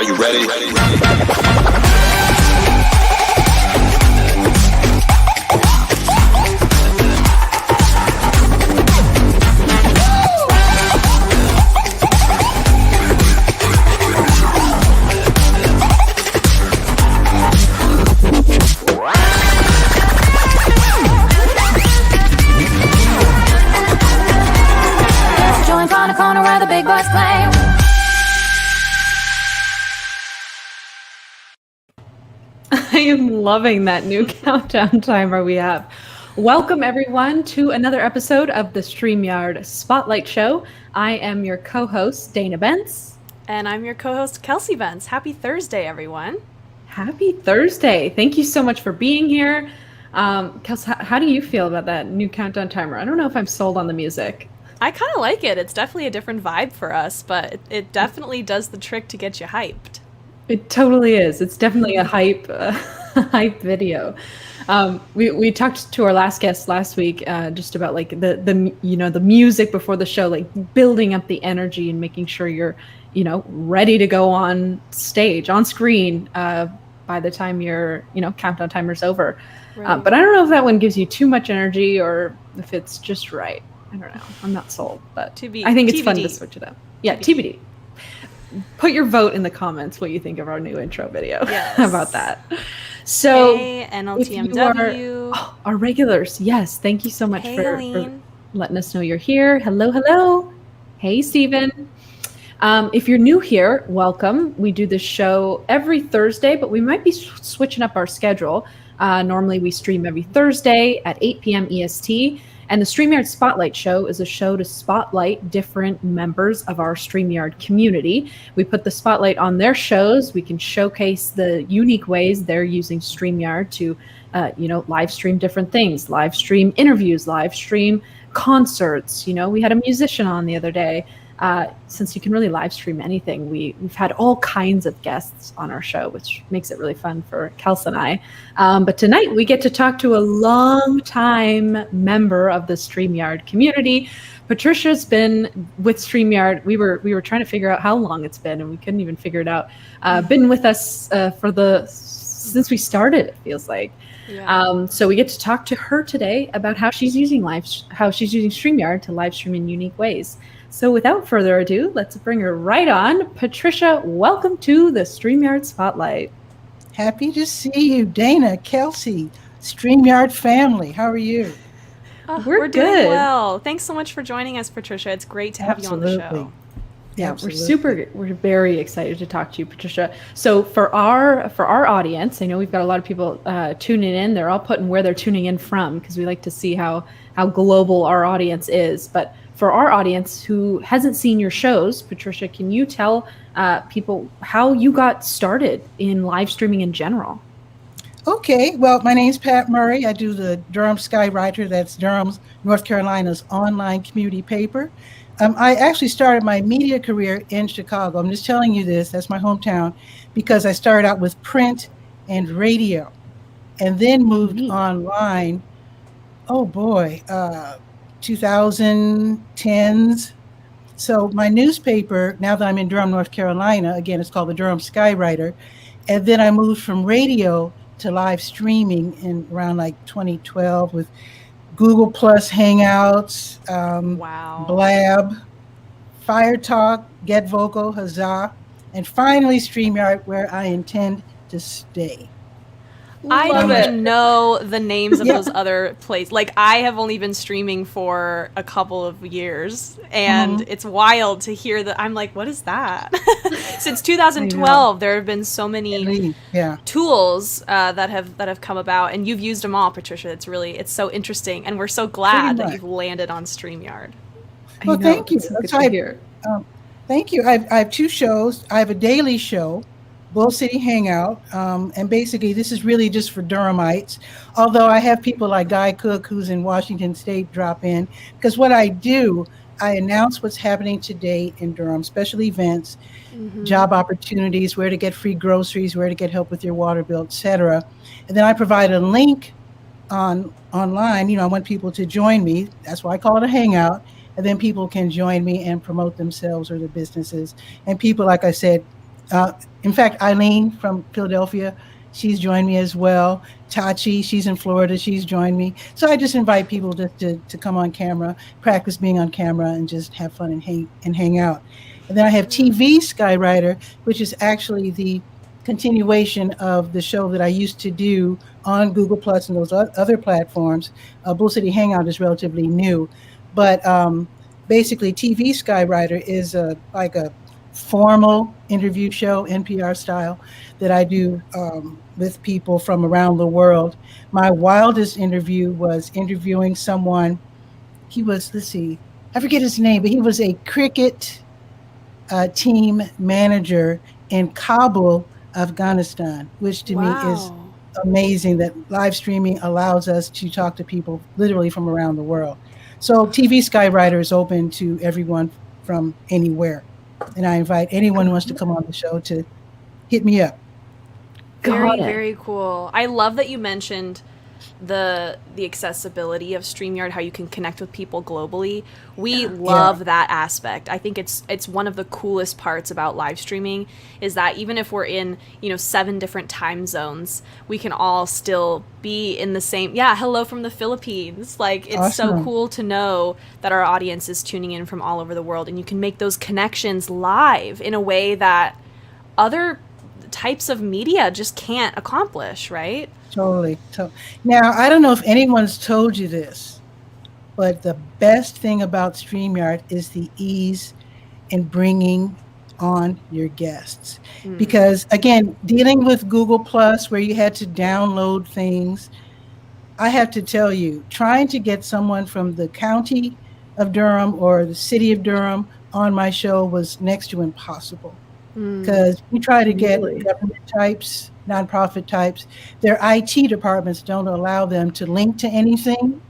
Are you ready? Join from the corner where the big boys play. I am loving that new countdown timer we have. Welcome, everyone, to another episode of the StreamYard Spotlight Show. I am your co-host, Dana Bentz. And I'm your co-host, Kelsey Bentz. Happy Thursday, everyone. Happy Thursday. Thank you so much for being here. Kelsey, how do you feel about that new countdown timer? I don't know if I'm sold on the music. I kind of like it. It's definitely a different vibe for us, but it definitely does the trick to get you hyped. It totally is. It's definitely a hype video. We talked to our last guest last week just about like the music before the show, like building up the energy and making sure you're ready to go on stage, on screen by the time your countdown timer's over. Right. But I don't know if that one gives you too much energy or if it's just right. I don't know. I'm not sold, but I think it's fun to switch it up. Yeah, TBD. Put your vote in the comments what you think of our new intro video. Yes. How about that? So, hey, NLTMW. Our regulars, yes. Thank you so much for letting us know you're here. Hello. Hey, Steven. If you're new here, welcome. We do this show every Thursday, but we might be switching up our schedule. Normally, we stream every Thursday at 8 p.m. EST. And the StreamYard Spotlight Show is a show to spotlight different members of our StreamYard community. We put the spotlight on their shows. We can showcase the unique ways they're using StreamYard to, live stream different things, live stream interviews, live stream concerts. We had a musician on the other day. Since you can really live stream anything, we've had all kinds of guests on our show, which makes it really fun for Kelsey and I. But tonight we get to talk to a long-time member of the StreamYard community. Patricia's been with StreamYard. We were trying to figure out how long it's been, and we couldn't even figure it out. Been with us since we started, it feels like. Yeah. So we get to talk to her today about how she's using StreamYard to live stream in unique ways. So without further ado, let's bring her right on. Patricia, welcome to the StreamYard Spotlight. Happy to see you, Dana, Kelsey, StreamYard family. How are you? We're good. Doing well. Thanks so much for joining us, Patricia. It's great to have you on the show. Yeah, we're very excited to talk to you, Patricia. So for our audience, I know we've got a lot of people tuning in. They're all putting where they're tuning in from because we like to see how global our audience is. But for our audience who hasn't seen your shows, Patricia, can you tell people how you got started in live streaming in general? Okay, well, my name's Pat Murray. I do the Durham Skywriter. That's Durham, North Carolina's online community paper. I actually started my media career in Chicago. I'm just telling you this, that's my hometown, because I started out with print and radio and then moved online. Oh boy, 2010s. So my newspaper, now that I'm in Durham, North Carolina, again, it's called the Durham Skywriter. And then I moved from radio to live streaming in around like 2012 with Google Plus Hangouts, Blab, Fire Talk, Get Vocal, Huzzah, and finally StreamYard, where I intend to stay. I don't even know the names of those other places. Like, I have only been streaming for a couple of years, and it's wild to hear that. I'm like, what is that? Since 2012, there have been so many tools that have come about, and you've used them all, Patricia. It's so interesting, and we're so glad that you've landed on StreamYard. Well, thank you. Thank you. I have two shows. I have a daily show, Bull City Hangout, and basically this is really just for Durhamites, although I have people like Guy Cook, who's in Washington State, drop in, because what I do, I announce what's happening today in Durham, special events, job opportunities, where to get free groceries, where to get help with your water bill, etc. And then I provide a link online. I want people to join me. That's why I call it a hangout. And then people can join me and promote themselves or their businesses. And people, like I said, In fact, Eileen from Philadelphia, she's joined me as well. Tachi, she's in Florida, she's joined me. So I just invite people to come on camera, practice being on camera, and just have fun and hang out. And then I have TV Skywriter, which is actually the continuation of the show that I used to do on Google Plus and those other platforms. Bull City Hangout is relatively new, but basically TV Skywriter is like a formal interview show, NPR style, that I do with people from around the world. My wildest interview was interviewing someone. He was, let's see, I forget his name, but he was a cricket team manager in Kabul, Afghanistan, which to me is amazing that live streaming allows us to talk to people literally from around the world. So TV Skywriter is open to everyone from anywhere. And I invite anyone who wants to come on the show to hit me up. Very cool. I love that you mentioned the accessibility of StreamYard, how you can connect with people globally. We love that aspect. I think it's one of the coolest parts about live streaming is that even if we're in, 7 different time zones, we can all still be in the same, hello from the Philippines. Like, it's awesome. So cool to know that our audience is tuning in from all over the world, and you can make those connections live in a way that other types of media just can't accomplish, right? Totally. Now, I don't know if anyone's told you this, but the best thing about StreamYard is the ease in bringing on your guests. Because, again, dealing with Google Plus, where you had to download things, I have to tell you, trying to get someone from the county of Durham or the city of Durham on my show was next to impossible. Because we try to get government types, nonprofit types, their IT departments don't allow them to link to anything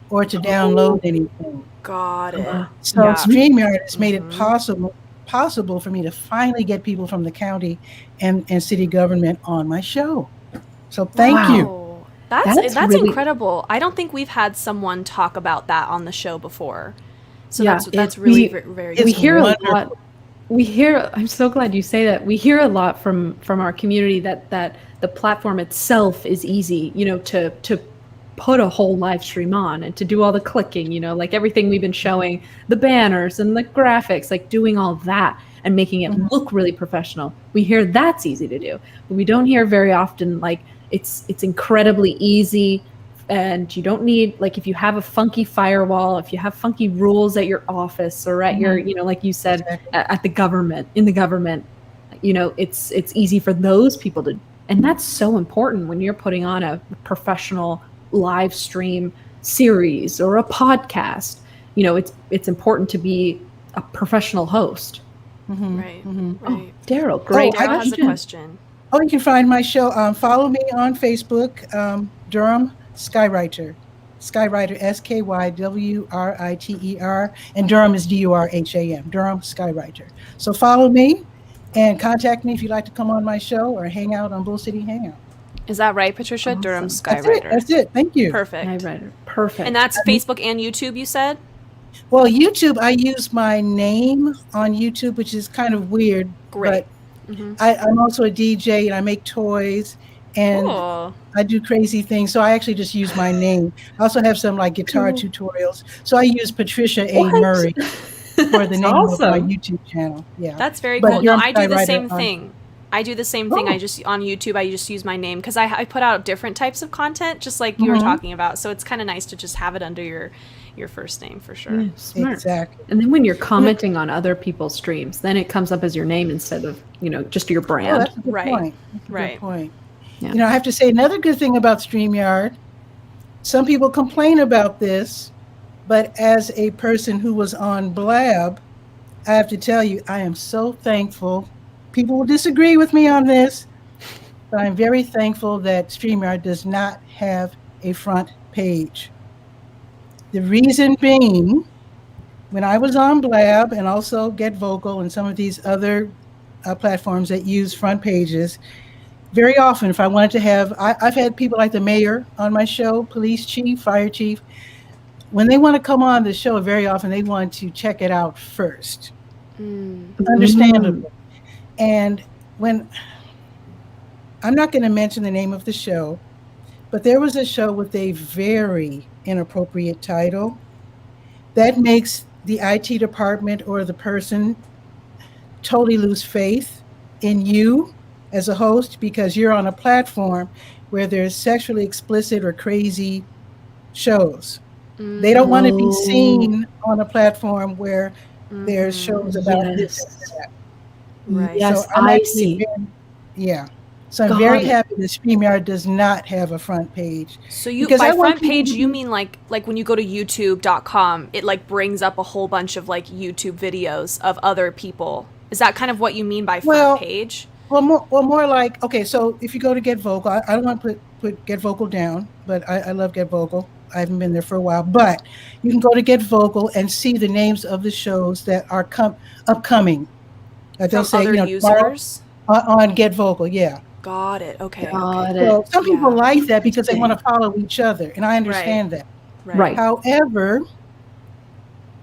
or to download anything. Got it. So StreamYard has made it possible for me to finally get people from the county and city government on my show. So thank you. That's really incredible. I don't think we've had someone talk about that on the show before. So that's really very good. We hear a lot. I'm so glad you say that. We hear a lot from our community that the platform itself is easy, to put a whole live stream on and to do all the clicking, like everything we've been showing, the banners and the graphics, like doing all that and making it look really professional. We hear that's easy to do, but we don't hear very often, like it's incredibly easy. And you don't need, like, if you have a funky firewall, if you have funky rules at your office or at your, like you said, at the government, in the government, it's easy for those people to, and that's so important when you're putting on a professional live stream series or a podcast. It's important to be a professional host. Right. Oh, Daryl, great. Daryl has a question. Oh, you can find my show. Follow me on Facebook, Durham Skywriter, SKYWRITER, and Durham is DURHAM, Durham Skywriter. So follow me and contact me if you'd like to come on my show or hang out on Bull City Hangout. Is that right, Patricia? Awesome. Durham Skywriter. That's it. Thank you. Perfect. Skywriter. Perfect. And that's Facebook and YouTube, you said? Well, YouTube, I use my name on YouTube, which is kind of weird. Great. But I'm also a DJ and I make toys. And I do crazy things. So I actually just use my name. I also have some like guitar tutorials. So I use Patricia A. Murray for the name of my YouTube channel. Yeah. That's very cool. No, I do the same thing. I do the same thing. I just, on YouTube, I just use my name because I put out different types of content, just like you were talking about. So it's kind of nice to just have it under your first name for sure. Yeah, smart. Exactly. And then when you're commenting on other people's streams, then it comes up as your name instead of, just your brand. Oh, that's a good point. That's a right. Good point. Yeah. I have to say another good thing about StreamYard, some people complain about this, but as a person who was on Blab, I have to tell you, I am so thankful. People will disagree with me on this, but I'm very thankful that StreamYard does not have a front page. The reason being, when I was on Blab and also Get Vocal and some of these other platforms that use front pages, very often, if I wanted to have, I've had people like the mayor on my show, police chief, fire chief. When they want to come on the show, very often they want to check it out first. Understandable. And when I'm not going to mention the name of the show, but there was a show with a very inappropriate title that makes the IT department or the person totally lose faith in you as a host because you're on a platform where there's sexually explicit or crazy shows. They don't want to be seen on a platform where there's shows about this and that. Right. Yes, So I'm I actually see. yeah. So I'm Got very it. happy that StreamYard does not have a front page. So you Because by I want front page people to- you mean like when you go to youtube.com, it like brings up a whole bunch of like YouTube videos of other people. Is that kind of what you mean by front page? Well, more like, okay, so if you go to Get Vocal, I don't want to put Get Vocal down, but I love Get Vocal. I haven't been there for a while, but you can go to Get Vocal and see the names of the shows that are upcoming. They'll From say, other tomorrow users? on Get Vocal, yeah. Got it. Okay. Got Okay. it. So some people Yeah. like that because they want to follow each other, and I understand that. Right. However,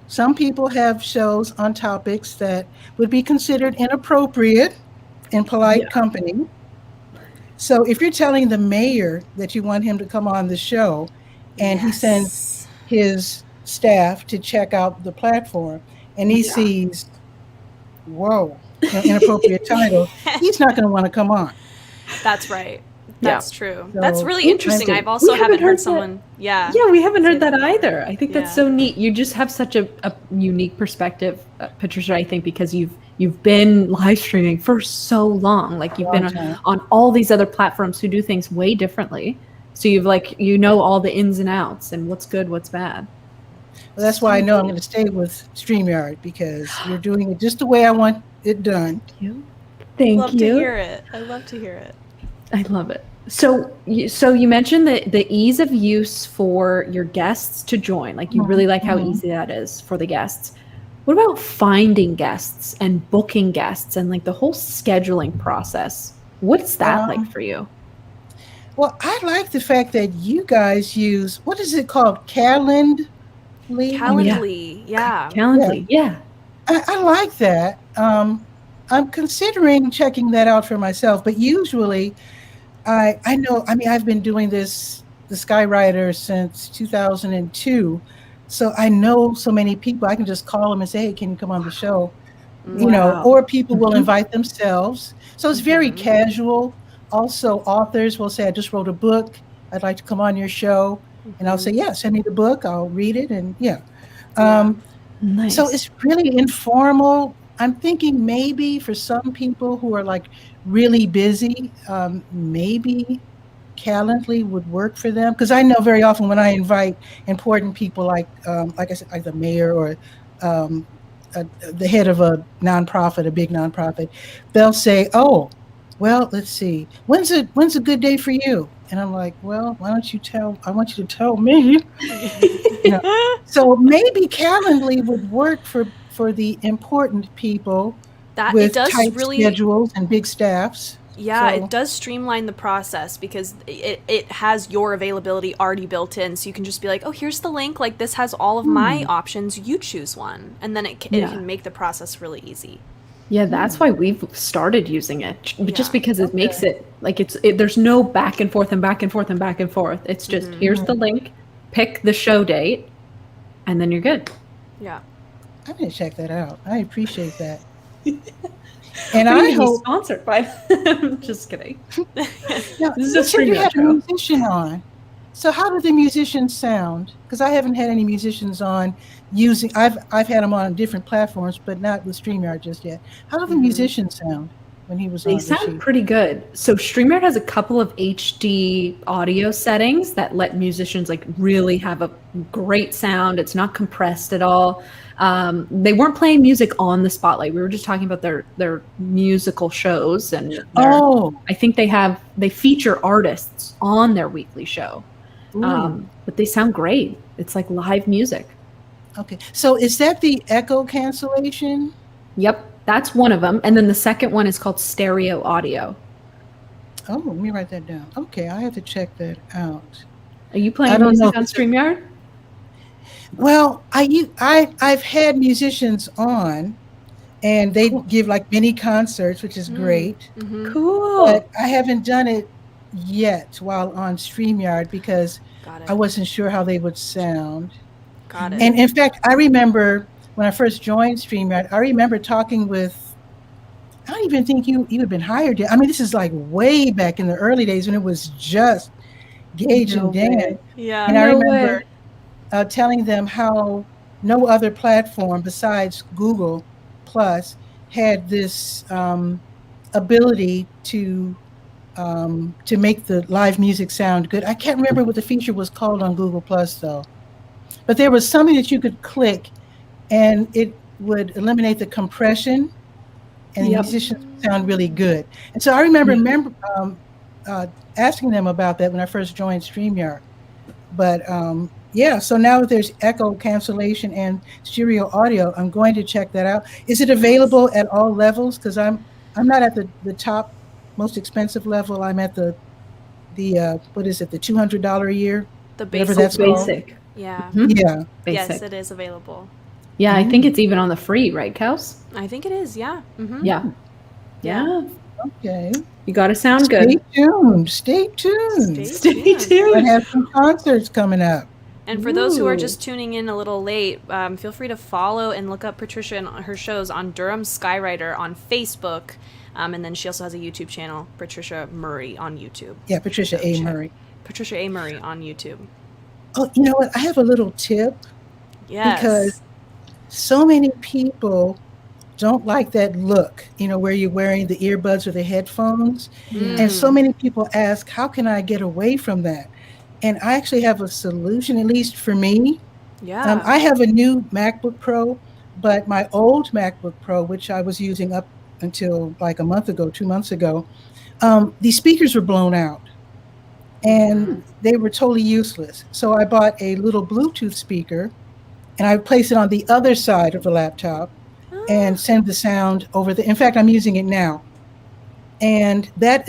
some people have shows on topics that would be considered inappropriate in polite company. So if you're telling the mayor that you want him to come on the show and he sends his staff to check out the platform and he sees, whoa, inappropriate title, he's not going to want to come on. That's right. That's true. So, That's really interesting. I've We also haven't haven't heard heard that. someone. Yeah. Yeah, we haven't heard Say that that either. I think that's Yeah. so neat. You just have such a unique perspective, Patricia, I think, because you've been live streaming for so long. Like you've been Long time. on all these other platforms who do things way differently. So you've all the ins and outs and what's good, what's bad. Well, that's why I know I'm going to stay with StreamYard because you're doing it just the way I want it done. Thank love you. to hear it. I love to hear it. I love it. So you mentioned the ease of use for your guests to join. Like you really like how easy that is for the guests. What about finding guests and booking guests and like the whole scheduling process? What's that like for you? Well, I like the fact that you guys use, what is it called? Calendly? Calendly. Yeah. Calendly. Yeah. I like that. I'm considering checking that out for myself, but usually I know, I've been doing the Skywriter since 2002. So I know so many people, I can just call them and say, hey, can you come on the show? Or people will invite themselves. So it's very casual. Also, authors will say, I just wrote a book. I'd like to come on your show. And I'll say, yeah, send me the book. I'll read it. And Nice. so it's really informal. I'm thinking maybe for some people who are like really busy, maybe Calendly would work for them. Because I know very often when I invite important people like I said, like the mayor or the head of a big nonprofit, they'll say, oh, well, let's see, when's a good day for you? And I'm like, well, I want you to tell me. So maybe Calendly would work for the important people with it does tight really schedules and big staffs. Yeah, So- it does streamline the process because it has your availability already built in. So you can just be like, oh, here's the link. Like this has all of my options. You choose one. And then it can make the process really easy. Yeah, that's why we've started using it, just Yeah. because it makes it like there's no back and forth and back and forth and back and forth. It's just here's the link, pick the show date, and then you're good. Yeah. I'm going to check that out. I appreciate that. And I I hope hope sponsored by. I'm just kidding. now, This is you a said you StreamYard had a show. musician on. So how do the musicians sound? Because I haven't had any musicians on using. I've had them on different platforms, but not with StreamYard just yet. How do the musicians sound when he was They on? sound pretty good. So StreamYard has a couple of HD audio settings that let musicians like really have a great sound. It's not compressed at all. They weren't playing music on the Spotlight. We were just talking about their musical shows, and I think they feature artists on their weekly show. But they sound great. It's like live music. Okay, so is that the echo cancellation? Yep, that's one of them. And then the second one is called stereo audio. Oh, let me write that down. Okay, I have to check that out. Are you I playing don't music know on if it's a- StreamYard? Well, I've had musicians on, and they give like mini concerts, which is great. Mm-hmm. Cool. But I haven't done it yet while on StreamYard because I wasn't sure how they would sound. Got it. And in fact, I remember when I first joined StreamYard, I remember talking with, I don't even think you had been hired yet. I mean, this is like way back in the early days when it was just Gage and Dan. Yeah. And I remember telling them how no other platform besides Google Plus had this ability to make the live music sound good. I can't remember what the feature was called on Google Plus though, but there was something that you could click, and it would eliminate the compression, and the musicians would sound really good. And so I remember asking them about that when I first joined StreamYard. But yeah, so now that there's echo cancellation and stereo audio, I'm going to check that out. Is it available at all levels? Because I'm not at the top, most expensive level. I'm at the what is it, the $200 a year? The basic. Yeah. Yeah. Basic. Yes, it is available. Yeah, I think it's even on the free, right, Kels? I think it is, yeah. Mm-hmm. Yeah. Okay. You got to sound good. Stay tuned. Stay tuned. Stay tuned. I have some concerts coming up. And for those who are just tuning in a little late, feel free to follow and look up Patricia and her shows on Durham Skywriter on Facebook. And then she also has a YouTube channel, Patricia Murray on YouTube. Yeah, Patricia A. Murray. Patricia A. Murray on YouTube. Oh, you know what? I have a little tip. Yes. Because so many people don't like that look, where you're wearing the earbuds or the headphones. And so many people ask, how can I get away from that? And I actually have a solution, at least for me. Yeah. I have a new MacBook Pro, but my old MacBook Pro, which I was using up until like 2 months ago, the speakers were blown out and they were totally useless. So I bought a little Bluetooth speaker and I place it on the other side of the laptop and send the sound over in fact, I'm using it now. And that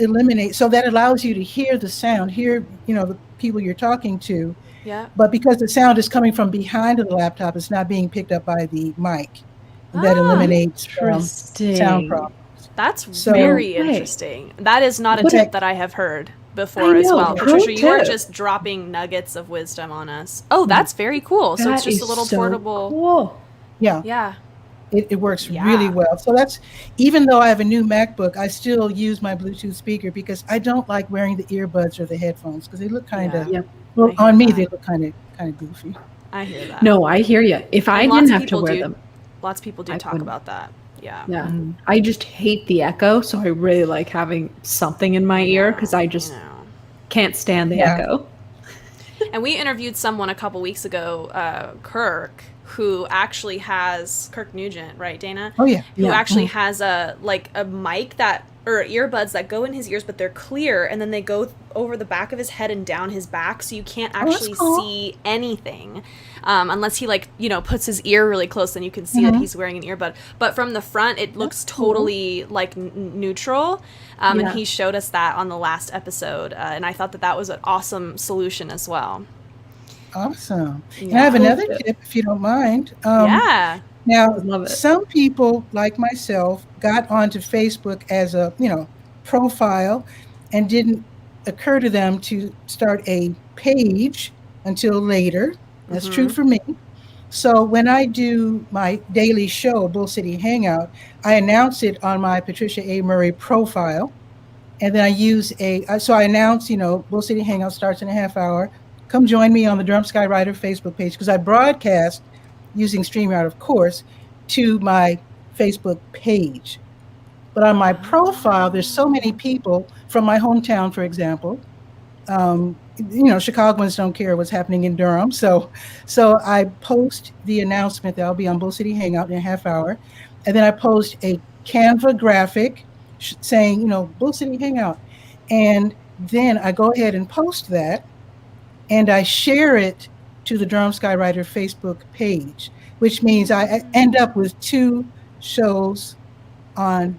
allows you to hear the sound, hear, the people you're talking to. Yeah. But because the sound is coming from behind the laptop, it's not being picked up by the mic. That eliminates sound problems. That's very interesting. That is not a tip that I have heard before as well. Patricia, you are just dropping nuggets of wisdom on us. Oh, that's very cool. So it's just a little portable. Cool. Yeah. Yeah. It works really well. So that's, even though I have a new MacBook, I still use my Bluetooth speaker because I don't like wearing the earbuds or the headphones because they look kind of, well, on me, they look kind of goofy. I hear that. No, I hear you. If I didn't have to wear them. Lots of people do talk about that. Yeah. Yeah. Mm-hmm. I just hate the echo. So I really like having something in my ear because I just can't stand the echo. And we interviewed someone a couple weeks ago, Kirk, who actually has Kirk Nugent, right, Dana? Oh yeah. Who actually has a mic or earbuds that go in his ears, but they're clear, and then they go over the back of his head and down his back, so you can't actually see anything, unless he puts his ear really close, then you can see that he's wearing an earbud. But from the front, it looks totally neutral. And he showed us that on the last episode, and I thought that was an awesome solution as well. Awesome. And I have another tip, if you don't mind. Now, some people, like myself, got onto Facebook as a, profile, and didn't occur to them to start a page until later. That's true for me. So when I do my daily show, Bull City Hangout, I announce it on my Patricia A. Murray profile. And then I use I announce, Bull City Hangout starts in a half hour. Come join me on the Durham Skywriter Facebook page, because I broadcast using StreamYard, of course, to my Facebook page. But on my profile, there's so many people from my hometown, for example. Chicagoans don't care what's happening in Durham. So I post the announcement that I'll be on Bull City Hangout in a half hour. And then I post a Canva graphic saying, Bull City Hangout. And then I go ahead and post that. And I share it to the Durham Skywriter Facebook page, which means I end up with 2 shows on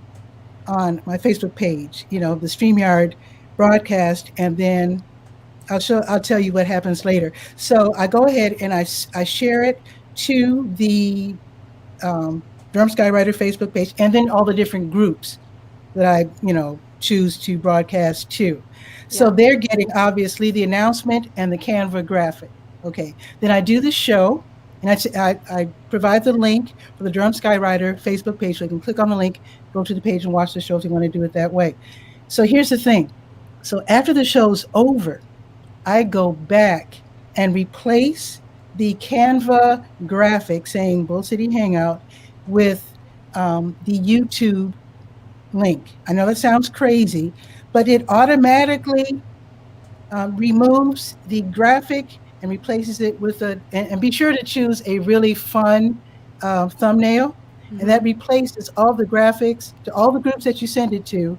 my Facebook page, the StreamYard broadcast, and then I'll tell you what happens later. So I go ahead and I share it to the Durham Skywriter Facebook page, and then all the different groups that I, choose to broadcast to. So they're getting obviously the announcement and the Canva graphic. Okay. Then I do the show, and I provide the link for the Durham Skywriter Facebook page. So you can click on the link, go to the page and watch the show if you want to do it that way. So here's the thing. So after the show's over, I go back and replace the Canva graphic saying Bull City Hangout with the YouTube link. I know that sounds crazy, but it automatically removes the graphic and replaces it with and be sure to choose a really fun thumbnail. Mm-hmm. And that replaces all the graphics to all the groups that you send it to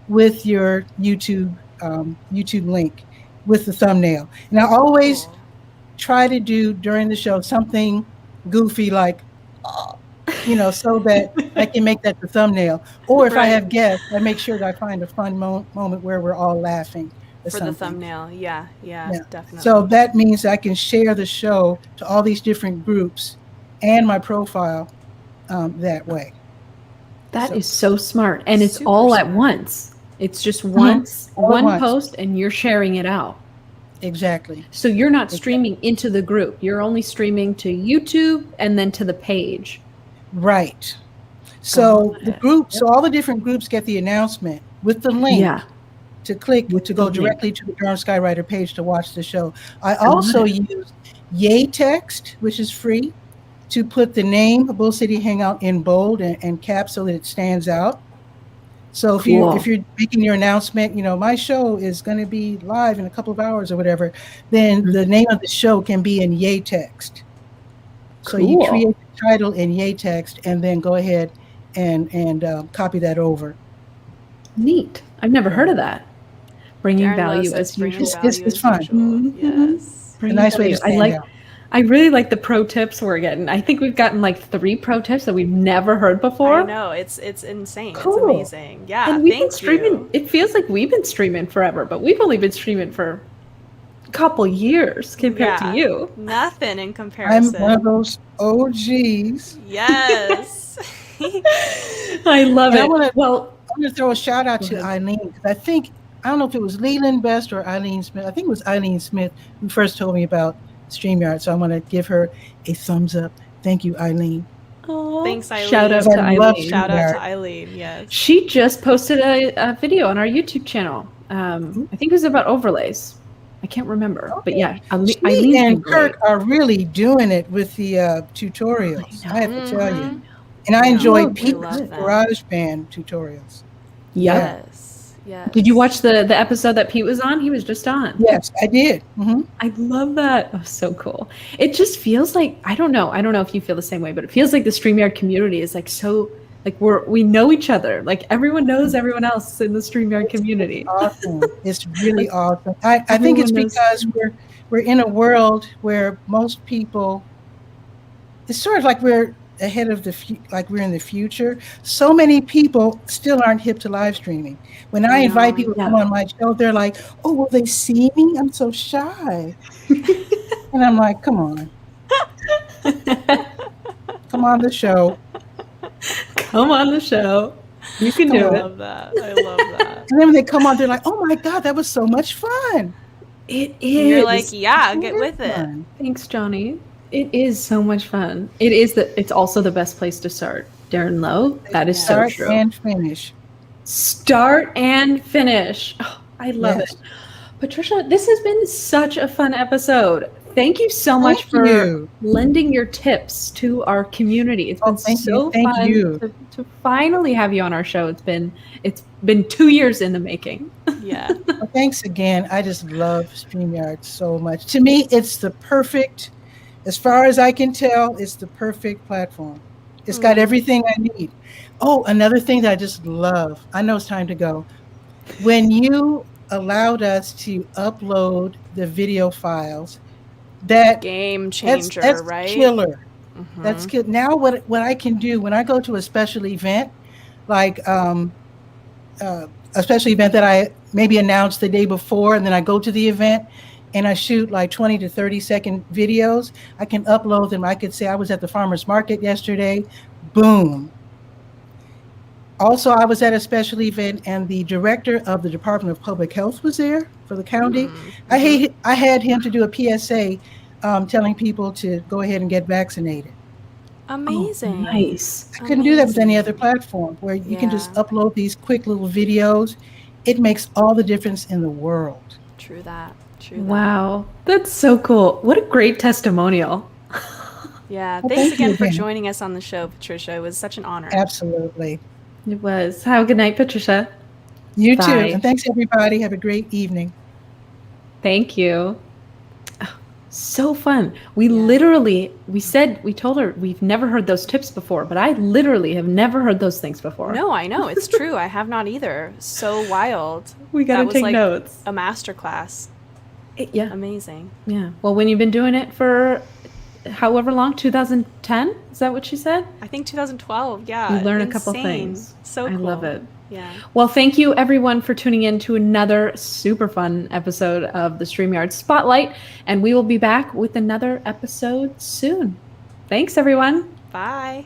with your YouTube link with the thumbnail. And I always try to do during the show something goofy like, so that I can make that the thumbnail. Or if I have guests, I make sure that I find a fun moment where we're all laughing. For the thumbnail, yeah, definitely. So that means I can share the show to all these different groups and my profile that way. That is so smart. And it's all at once. It's just one post and you're sharing it out. Exactly. So you're not streaming into the group. You're only streaming to YouTube and then to the page. Right. So so all the different groups get the announcement with the link to click to go directly to the Durham Skywriter page to watch the show. I also use Yay Text, which is free, to put the name of Bull City Hangout in bold and cap so that it stands out. So if you're making your announcement, my show is going to be live in a couple of hours or whatever, then the name of the show can be in Yay Text. So you create the title in Yay Text and then go ahead and copy that over. Neat. I've never heard of that. Bringing value as usual. It's fun. Mm-hmm. Yes. A nice way to stand out. I really like the pro tips we're getting. I think we've gotten like 3 pro tips that we've never heard before. I know, it's insane. Cool. It's amazing. Yeah, and we've been streaming. It feels like we've been streaming forever, but we've only been streaming for a couple years compared to you. Nothing in comparison. I'm one of those OGs. Yes. I love it. I want to throw a shout out to Eileen, because I don't know if it was Leland Best or Eileen Smith. I think it was Eileen Smith who first told me about StreamYard, so I want to give her a thumbs up. Thank you, Eileen. Oh, thanks, Eileen. Shout out to Eileen. Shout out to Eileen. Yes. She just posted a video on our YouTube channel. I think it was about overlays. I can't remember, but yeah, Eileen and Kirk are really doing it with the tutorials. I have to tell you, and I enjoy Pete's GarageBand tutorials. Yes. Did you watch the episode that Pete was on? He was just on. Yes, I did. Mm-hmm. I love that. Oh, so cool. It just feels like, I don't know if you feel the same way, but it feels like the StreamYard community is like so, like we know each other. Like everyone knows everyone else in the StreamYard community. Awesome. It's really awesome. I think it's because we're in a world where most people, it's sort of like we're ahead of like we're in the future. So many people still aren't hip to live streaming. When I invite people to come on my show, they're like, "Oh, will they see me? I'm so shy." And I'm like, "Come on, come on the show, come on the show. You can do it." I love that. And then when they come on, they're like, "Oh my God, that was so much fun." It is. And you're like, "Yeah, get with it." Thanks, Johnny. It is so much fun. It's also the best place to start. Darren Lowe, that is so true. Start and finish. Start and finish. Oh, I love it. Patricia, this has been such a fun episode. Thank you so much for lending your tips to our community. It's been so fun to finally have you on our show. It's been 2 years in the making. Yeah. Well, thanks again. I just love StreamYard so much. To me, it's the perfect, as far as I can tell, it's the perfect platform. It's got everything I need. Oh, another thing that I just love. I know it's time to go. When you allowed us to upload the video files, that game changer, that's right? Killer. Mm-hmm. That's good. Now what I can do when I go to a special event, like a special event that I maybe announced the day before, and then I go to the event and I shoot like 20 to 30 second videos, I can upload them. I could say I was at the farmer's market yesterday, boom. Also, I was at a special event, and the director of the Department of Public Health was there for the county. I had him to do a PSA telling people to go ahead and get vaccinated. Amazing. Oh, nice. I couldn't do that with any other platform where you can just upload these quick little videos. It makes all the difference in the world. True that. Wow. That's so cool. What a great testimonial. Yeah. Well, thanks thank you again for again. joining us on the show, Patricia. It was such an honor. Absolutely. It was. Have a good night, Patricia. You too. Bye. And thanks, everybody. Have a great evening. Thank you. Oh, so fun. We told her we've never heard those tips before, but I literally have never heard those things before. No, I know. It's true. I have not either. So wild. We got to take notes. A masterclass. Yeah. Amazing. Yeah. Well, when you've been doing it for however long, 2010? Is that what she said? I think 2012. Yeah. You learn a couple things. So cool. I love it. Yeah. Well, thank you everyone for tuning in to another super fun episode of the StreamYard Spotlight. And we will be back with another episode soon. Thanks, everyone. Bye.